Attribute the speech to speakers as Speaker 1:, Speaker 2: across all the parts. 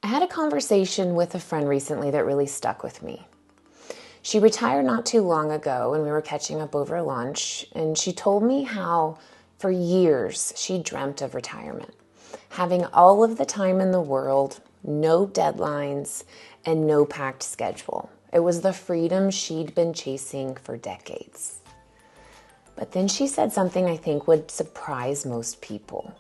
Speaker 1: I had a conversation with a friend recently that really stuck with me. She retired not too long ago and we were catching up over lunch, and she told me how for years she dreamt of retirement, having all of the time in the world, no deadlines, and no packed schedule. It was the freedom she'd been chasing for decades. But then she said something I think would surprise most people.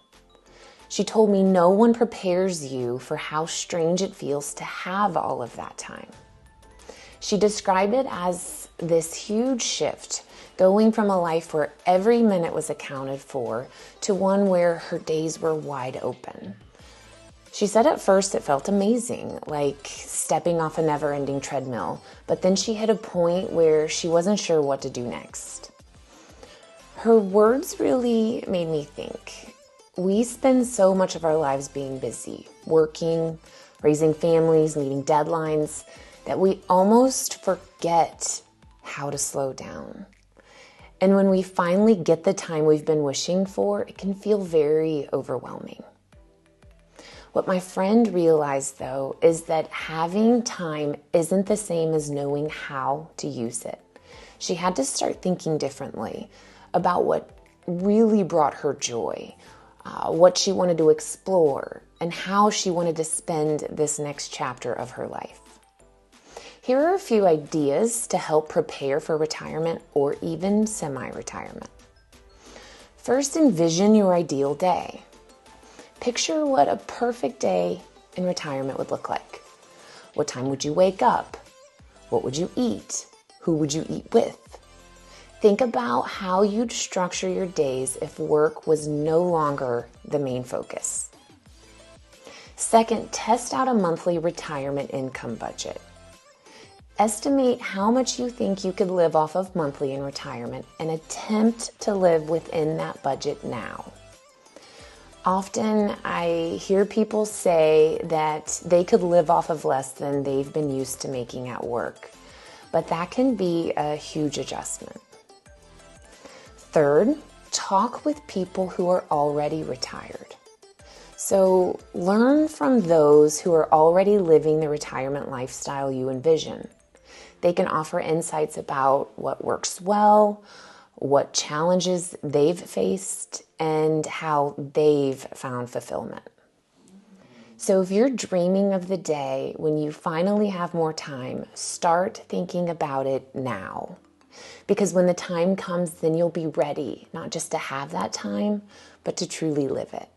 Speaker 1: She told me no one prepares you for how strange it feels to have all of that time. She described it as this huge shift, going from a life where every minute was accounted for to one where her days were wide open. She said at first it felt amazing, like stepping off a never-ending treadmill, but then she hit a point where she wasn't sure what to do next. Her words really made me think. We spend so much of our lives being busy, working, raising families, meeting deadlines, that we almost forget how to slow down. And when we finally get the time we've been wishing for, it can feel very overwhelming. What my friend realized, though, is that having time isn't the same as knowing how to use it. She had to start thinking differently about what really brought her joy, what she wanted to explore, and how she wanted to spend this next chapter of her life. Here are a few ideas to help prepare for retirement or even semi-retirement. First, envision your ideal day. Picture what a perfect day in retirement would look like. What time would you wake up? What would you eat? Who would you eat with? Think about how you'd structure your days if work was no longer the main focus. Second, test out a monthly retirement income budget. Estimate how much you think you could live off of monthly in retirement and attempt to live within that budget now. Often I hear people say that they could live off of less than they've been used to making at work, but that can be a huge adjustment. Third, talk with people who are already retired. So learn from those who are already living the retirement lifestyle you envision. They can offer insights about what works well, what challenges they've faced, and how they've found fulfillment. So if you're dreaming of the day when you finally have more time, start thinking about it now. Because when the time comes, then you'll be ready, not just to have that time, but to truly live it.